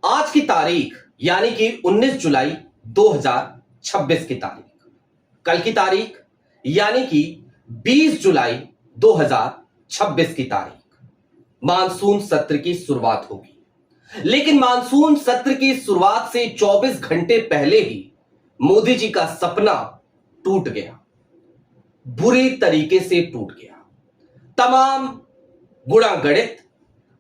आज की तारीख यानी कि 19 जुलाई 2026 की तारीख, कल की तारीख यानी कि 20 जुलाई 2026 की तारीख मानसून सत्र की शुरुआत होगी। लेकिन मानसून सत्र की शुरुआत से 24 घंटे पहले ही मोदी जी का सपना टूट गया, बुरी तरीके से टूट गया। तमाम गुणागणित,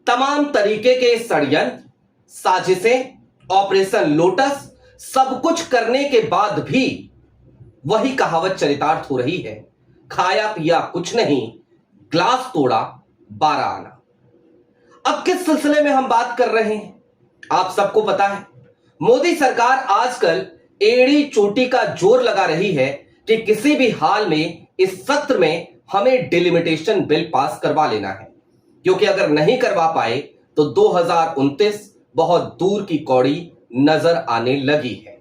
तमाम तरीके के षड्यंत्र, साजिशें, ऑपरेशन लोटस, सब कुछ करने के बाद भी वही कहावत चरितार्थ हो रही है, खाया पिया कुछ नहीं, ग्लास तोड़ा 12 आना। अब किस सिलसिले में हम बात कर रहे हैं, आप सबको पता है। मोदी सरकार आजकल एड़ी चोटी का जोर लगा रही है कि किसी भी हाल में इस सत्र में हमें डिलिमिटेशन बिल पास करवा लेना है, क्योंकि अगर नहीं करवा पाए तो 2029 बहुत दूर की कौड़ी नजर आने लगी है।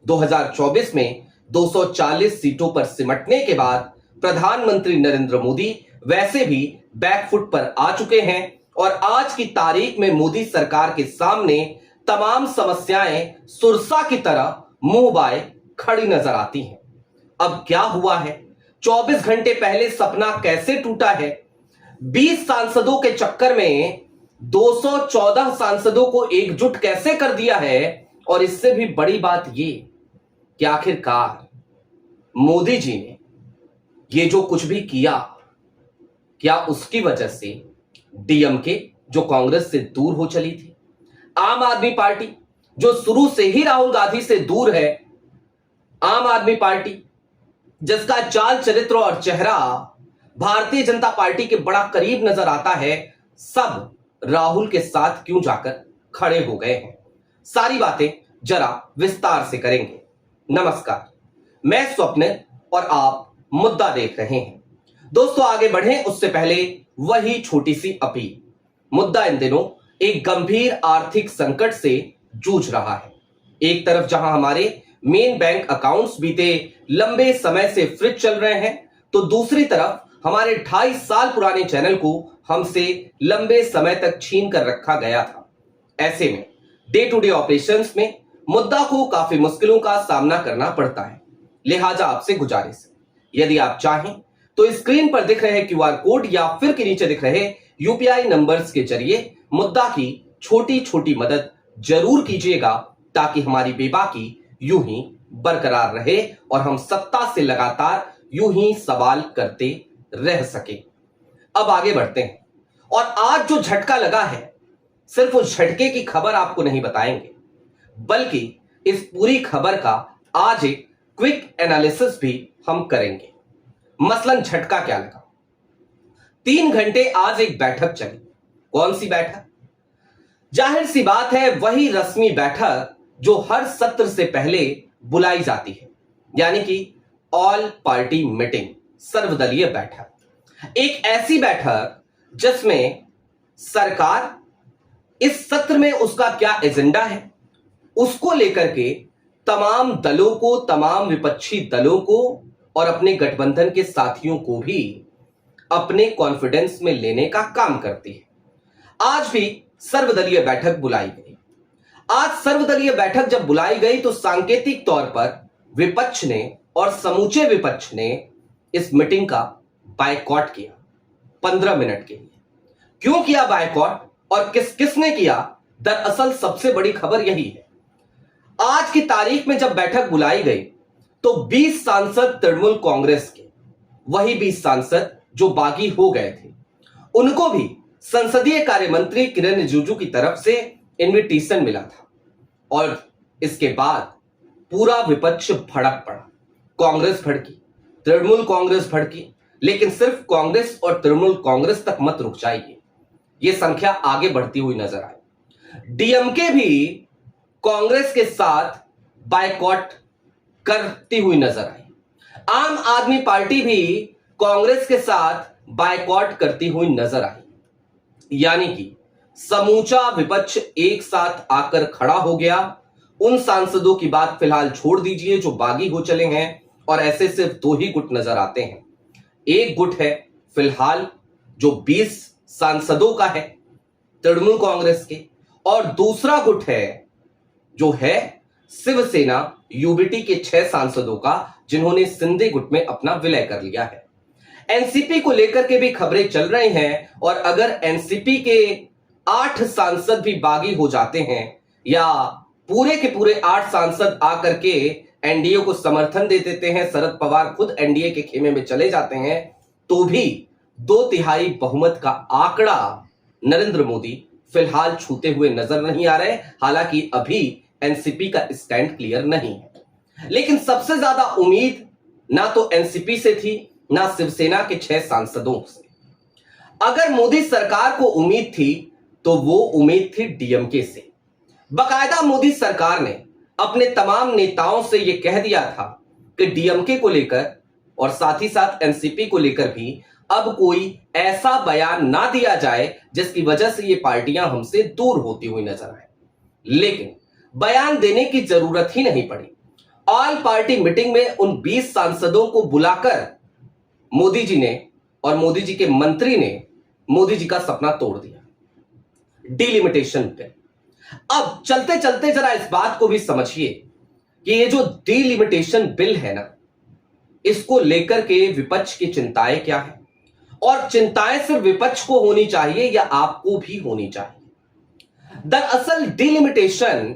2024 में 240 सीटों पर सिमटने के बाद प्रधानमंत्री नरेंद्र मोदी वैसे भी बैकफुट पर आ चुके हैं और आज की तारीख में मोदी सरकार के सामने तमाम समस्याएं सुरसा की तरह मुंह बाए खड़ी नजर आती हैं। अब क्या हुआ है, 24 घंटे पहले सपना कैसे टूटा है, 20 सांसदों के चक्कर में 214 सांसदों को एकजुट कैसे कर दिया है, और इससे भी बड़ी बात ये कि आखिरकार मोदी जी ने ये जो कुछ भी किया, क्या उसकी वजह से डीएमके जो कांग्रेस से दूर हो चली थी, आम आदमी पार्टी जो शुरू से ही राहुल गांधी से दूर है, आम आदमी पार्टी जिसका चाल चरित्र और चेहरा भारतीय जनता पार्टी के बड़ा करीब नजर आता है, सब राहुल के साथ क्यों जाकर खड़े हो गए हैं। सारी बातें जरा विस्तार से करेंगे। नमस्कार, मैं स्वप्निल और आप मुद्दा देख रहे हैं। दोस्तों, आगे बढ़ें उससे पहले वही छोटी सी अपील। मुद्दा इन दिनों एक गंभीर आर्थिक संकट से जूझ रहा है। एक तरफ जहां हमारे मेन बैंक अकाउंट्स बीते लंबे समय से फ्रिज चल रहे हैं, तो दूसरी तरफ हमारे 2.5 साल पुराने चैनल को हमसे लंबे समय तक छीन कर रखा गया था। ऐसे में डे टू डे ऑपरेशंस में मुद्दा को काफी मुश्किलों का सामना करना पड़ता है। लिहाजा आपसे गुजारिश है, यदि आप चाहें तो स्क्रीन पर दिख रहे क्यूआर कोड या फिर के नीचे दिख रहे यूपीआई नंबर्स के जरिए मुद्दा की छोटी छोटी मदद जरूर कीजिएगा, ताकि हमारी बेबाकी यूं ही बरकरार रहे और हम सत्ता से लगातार यूं ही सवाल करते रह सके। अब आगे बढ़ते हैं, और आज जो झटका लगा है, सिर्फ उस झटके की खबर आपको नहीं बताएंगे, बल्कि इस पूरी खबर का आज एक क्विक एनालिसिस भी हम करेंगे। मसलन झटका क्या लगा। 3 घंटे आज एक बैठक चली। कौन सी बैठक? जाहिर सी बात है, वही रस्मी बैठक जो हर सत्र से पहले बुलाई जाती है, यानी कि ऑल पार्टी मीटिंग, सर्वदलीय बैठक। एक ऐसी बैठक जिसमें सरकार इस सत्र में उसका क्या एजेंडा है, उसको लेकर के तमाम दलों को, तमाम विपक्षी दलों को और अपने गठबंधन के साथियों को भी अपने कॉन्फिडेंस में लेने का काम करती है। आज भी सर्वदलीय बैठक बुलाई गई। आज सर्वदलीय बैठक जब बुलाई गई तो सांकेतिक तौर पर विपक्ष ने और समूचे विपक्ष ने इस मीटिंग का बायकॉट किया 15 मिनट के लिए। क्यों किया बायकॉट और किसने किया, दरअसल सबसे बड़ी खबर यही है। आज की तारीख में जब बैठक बुलाई गई तो 20 सांसद तृणमूल कांग्रेस के, वही 20 सांसद जो बागी हो गए थे, उनको भी संसदीय कार्य मंत्री किरेन रिजिजू की तरफ से इनविटेशन मिला था। और इसके बाद पूरा विपक्ष भड़क पड़ा। कांग्रेस भड़की, तृणमूल कांग्रेस भड़की, लेकिन सिर्फ कांग्रेस और तृणमूल कांग्रेस तक मत रुक जाइए, यह संख्या आगे बढ़ती हुई नजर आई। डीएमके भी कांग्रेस के साथ बायकॉट करती हुई नजर आई। आम आदमी पार्टी भी कांग्रेस के साथ बायकॉट करती हुई नजर आई। यानी कि समूचा विपक्ष एक साथ आकर खड़ा हो गया। उन सांसदों की बात फिलहाल छोड़ दीजिए जो बागी हो चले हैं, और ऐसे सिर्फ 2 ही गुट नजर आते हैं। एक गुट है फिलहाल जो 20 सांसदों का है तृणमूल कांग्रेस के, और दूसरा गुट है जो है शिवसेना यूबीटी के 6 सांसदों का, जिन्होंने सिंधी गुट में अपना विलय कर लिया है। एनसीपी को लेकर के भी खबरें चल रही हैं, और अगर एनसीपी के 8 सांसद भी बागी हो जाते हैं या पूरे के पूरे 8 सांसद आकर के एनडीए को समर्थन दे देते हैं, शरद पवार खुद एनडीए के खेमे में चले जाते हैं, तो भी 2/3 बहुमत का आंकड़ा नरेंद्र मोदी फिलहाल छूते हुए नजर नहीं आ रहे। हालांकि अभी एनसीपी का स्टैंड क्लियर नहीं है, लेकिन सबसे ज्यादा उम्मीद ना तो एनसीपी से थी ना शिवसेना के 6 सांसदों से। अगर मोदी सरकार को उम्मीद थी तो वो उम्मीद थी डीएमके से। बकायदा मोदी सरकार ने अपने तमाम नेताओं से यह कह दिया था कि डीएमके को लेकर और साथ ही साथ एनसीपी को लेकर भी अब कोई ऐसा बयान ना दिया जाए जिसकी वजह से ये पार्टियां हमसे दूर होती हुई नजर आए। लेकिन बयान देने की जरूरत ही नहीं पड़ी। ऑल पार्टी मीटिंग में उन 20 सांसदों को बुलाकर मोदी जी ने और मोदी जी के मंत्री ने मोदी जी का सपना तोड़ दिया, डिलिमिटेशन पे। अब चलते चलते जरा इस बात को भी समझिए कि ये जो डिलिमिटेशन बिल है ना, इसको लेकर के विपक्ष की चिंताएं क्या है, और चिंताएं सिर्फ विपक्ष को होनी चाहिए या आपको भी होनी चाहिए। दरअसल डिलिमिटेशन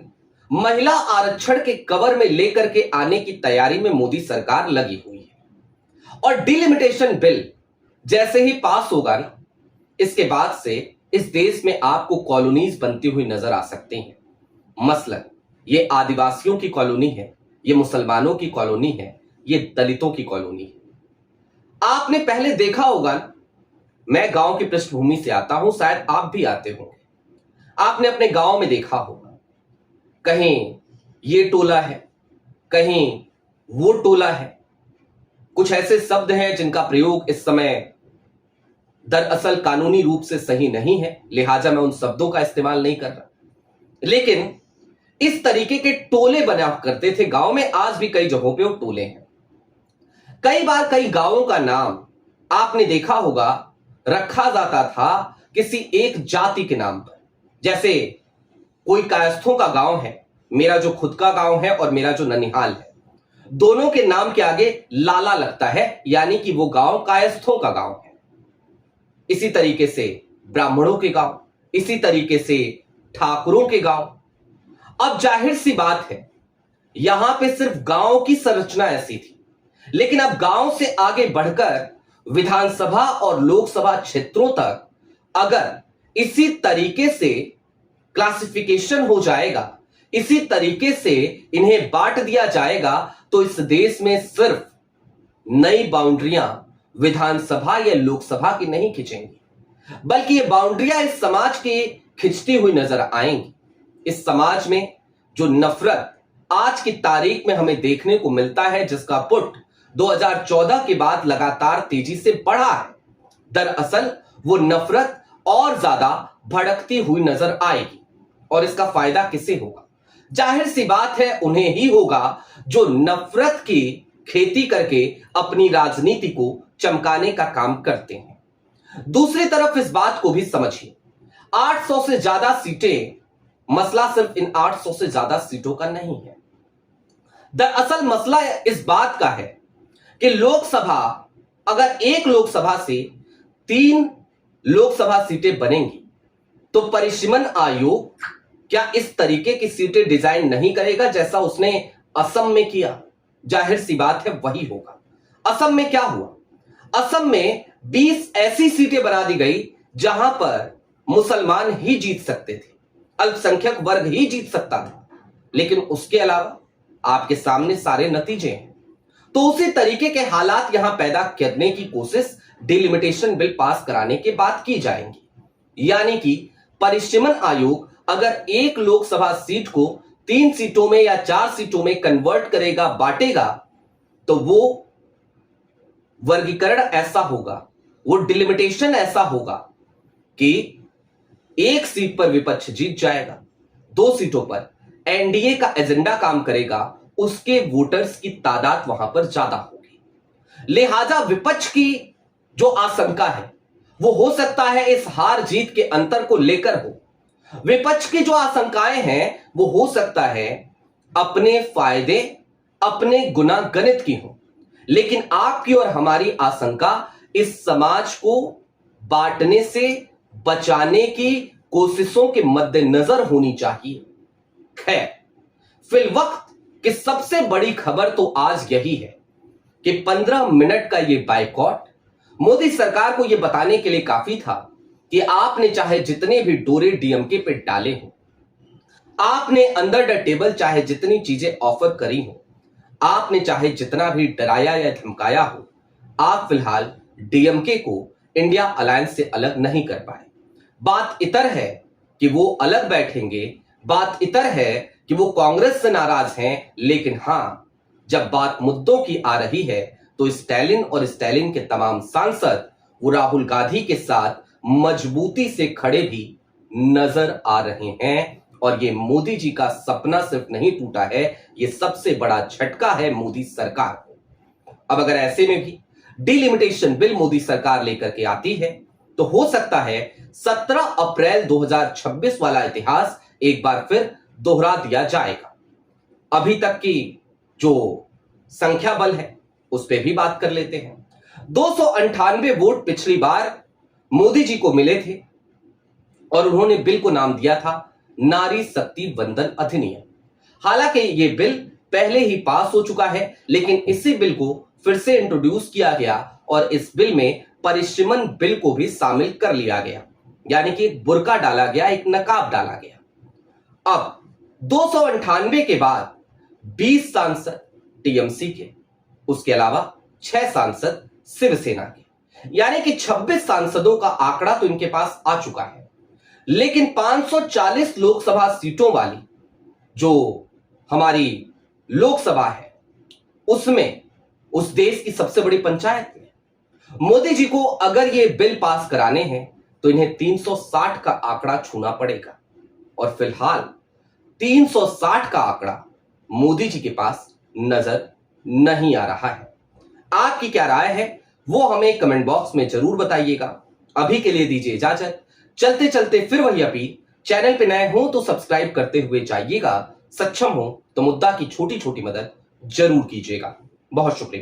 महिला आरक्षण के कवर में लेकर के आने की तैयारी में मोदी सरकार लगी हुई है, और डिलिमिटेशन बिल जैसे ही पास होगा ना, इसके बाद से इस देश में आपको कॉलोनीज बनती हुई नजर आ सकती हैं। मसलन ये आदिवासियों की कॉलोनी है, ये मुसलमानों की कॉलोनी है, ये दलितों की कॉलोनी है। आपने पहले देखा होगा ना, मैं गांव की पृष्ठभूमि से आता हूं, शायद आप भी आते होंगे। आपने अपने गांव में देखा होगा, कहीं ये टोला है, कहीं वो टोला है। कुछ ऐसे शब्द हैं जिनका प्रयोग इस समय दरअसल कानूनी रूप से सही नहीं है, लिहाजा मैं उन शब्दों का इस्तेमाल नहीं कर रहा। लेकिन इस तरीके के टोले बना करते थे गांव में। आज भी कई जगहों पे वो टोले हैं। कई बार कई गांवों का नाम आपने देखा होगा रखा जाता था किसी एक जाति के नाम पर। जैसे कोई कायस्थों का गांव है, मेरा जो खुद का गांव है और मेरा जो ननिहाल है, दोनों के नाम के आगे लाला लगता है, यानी कि वो गांव कायस्थों का गांव है। इसी तरीके से ब्राह्मणों के गांव, इसी तरीके से ठाकुरों के गांव। अब जाहिर सी बात है, यहां पे सिर्फ गांव की संरचना ऐसी थी, लेकिन अब गांव से आगे बढ़कर विधानसभा और लोकसभा क्षेत्रों तक अगर इसी तरीके से क्लासिफिकेशन हो जाएगा, इसी तरीके से इन्हें बांट दिया जाएगा, तो इस देश में सिर्फ नई बाउंड्रियां विधानसभा या लोकसभा की नहीं खिंचेंगी, बल्कि ये बाउंड्रियां इस समाज की खिंचती हुई नजर आएंगी। इस समाज में जो नफरत आज की तारीख में हमें देखने को मिलता है, जिसका पुट 2014 के बाद लगातार तेजी से बढ़ा है, दरअसल वो नफरत और ज्यादा भड़कती हुई नजर आएगी। और इसका फायदा किसे होगा? जाहिर सी बात है, उन्हें ही होगा जो नफरत की खेती करके अपनी राजनीति को चमकाने का काम करते हैं। दूसरी तरफ इस बात को भी समझिए, 800 से ज्यादा सीटें, मसला सिर्फ इन 800 से ज्यादा सीटों का नहीं है। दरअसल मसला इस बात का है कि लोकसभा, अगर एक लोकसभा से 3 लोकसभा सीटें बनेंगी, तो परिसीमन आयोग क्या इस तरीके की सीटें डिजाइन नहीं करेगा जैसा उसने असम में किया? जाहिर सी बात है वही होगा। असम में क्या हुआ? असम में 20 ऐसी सीटें बना दी गई जहां पर मुसलमान ही जीत सकते थे, अल्पसंख्यक वर्ग ही जीत सकता था, लेकिन उसके अलावा आपके सामने सारे नतीजे हैं। तो उसी तरीके के हालात यहां पैदा करने की कोशिश डिलिमिटेशन बिल पास कराने के बाद की जाएंगी। यानी कि परिसीमन आयोग अगर एक लोकसभा सीट को 3 सीटों में या 4 सीटों में कन्वर्ट करेगा, बांटेगा, तो वो वर्गीकरण ऐसा होगा, वो डिलिमिटेशन ऐसा होगा कि 1 सीट पर विपक्ष जीत जाएगा, 2 सीटों पर एनडीए का एजेंडा काम करेगा, उसके वोटर्स की तादाद वहां पर ज्यादा होगी। लिहाजा विपक्ष की जो आशंका है वो हो सकता है इस हार जीत के अंतर को लेकर हो, विपक्ष की जो आशंकाएं हैं वो हो सकता है अपने फायदे, अपने गुनागणित की हो, लेकिन आपकी और हमारी आशंका इस समाज को बांटने से बचाने की कोशिशों के मद्देनजर होनी चाहिए। खैर, फिलवक्त की सबसे बड़ी खबर तो आज यही है कि 15 मिनट का ये बाइकॉट मोदी सरकार को यह बताने के लिए काफी था कि आपने चाहे जितने भी डोरे डीएमके पे डाले हो, आपने अंडर द टेबल चाहे जितनी चीजें ऑफर करी हो, आपने चाहे जितना भी डराया या धमकाया हो, आप फिलहाल डीएमके को इंडिया अलायंस से अलग नहीं कर पाए। बात इतर है कि वो अलग बैठेंगे, बात इतर है कि वो कांग्रेस से नाराज हैं, लेकिन हां, जब बात मुद्दों की आ रही है तो स्टैलिन और स्टैलिन के तमाम सांसद वो राहुल गांधी के साथ मजबूती से खड़े भी नजर आ रहे हैं। और ये मोदी जी का सपना सिर्फ नहीं टूटा है, ये सबसे बड़ा झटका है मोदी सरकार को। अब अगर ऐसे में भी डिलिमिटेशन बिल मोदी सरकार लेकर के आती है तो हो सकता है 17 अप्रैल 2026 वाला इतिहास एक बार फिर दोहरा दिया जाएगा। अभी तक की जो संख्या बल है उस पर भी बात कर लेते हैं। 298 वोट पिछली बार मोदी जी को मिले थे और उन्होंने बिल को नाम दिया था नारी शक्ति वंदन अधिनियम। हालांकि यह बिल पहले ही पास हो चुका है, लेकिन इसी बिल को फिर से इंट्रोड्यूस किया गया और इस बिल में परिश्रमण बिल को भी शामिल कर लिया गया, यानी कि एक बुर्का डाला गया, एक नकाब डाला गया। अब 298 के बाद 20 सांसद टीएमसी के, उसके अलावा 6 सांसद शिवसेना के, यानी कि 26 सांसदों का आंकड़ा तो इनके पास आ चुका है। लेकिन 540 लोकसभा सीटों वाली जो हमारी लोकसभा है उसमें उस देश की सबसे बड़ी पंचायत में मोदी जी को अगर ये बिल पास कराने हैं तो इन्हें 360 का आंकड़ा छूना पड़ेगा। और फिलहाल 360 का आंकड़ा मोदी जी के पास नजर नहीं आ रहा है। आपकी क्या राय है वो हमें कमेंट बॉक्स में जरूर बताइएगा। अभी के लिए दीजिए इजाजत। चलते चलते फिर वही अपील, चैनल पे नए हो तो सब्सक्राइब करते हुए जाइएगा, सक्षम हो तो मुद्दा की छोटी छोटी मदद जरूर कीजिएगा। बहुत शुक्रिया।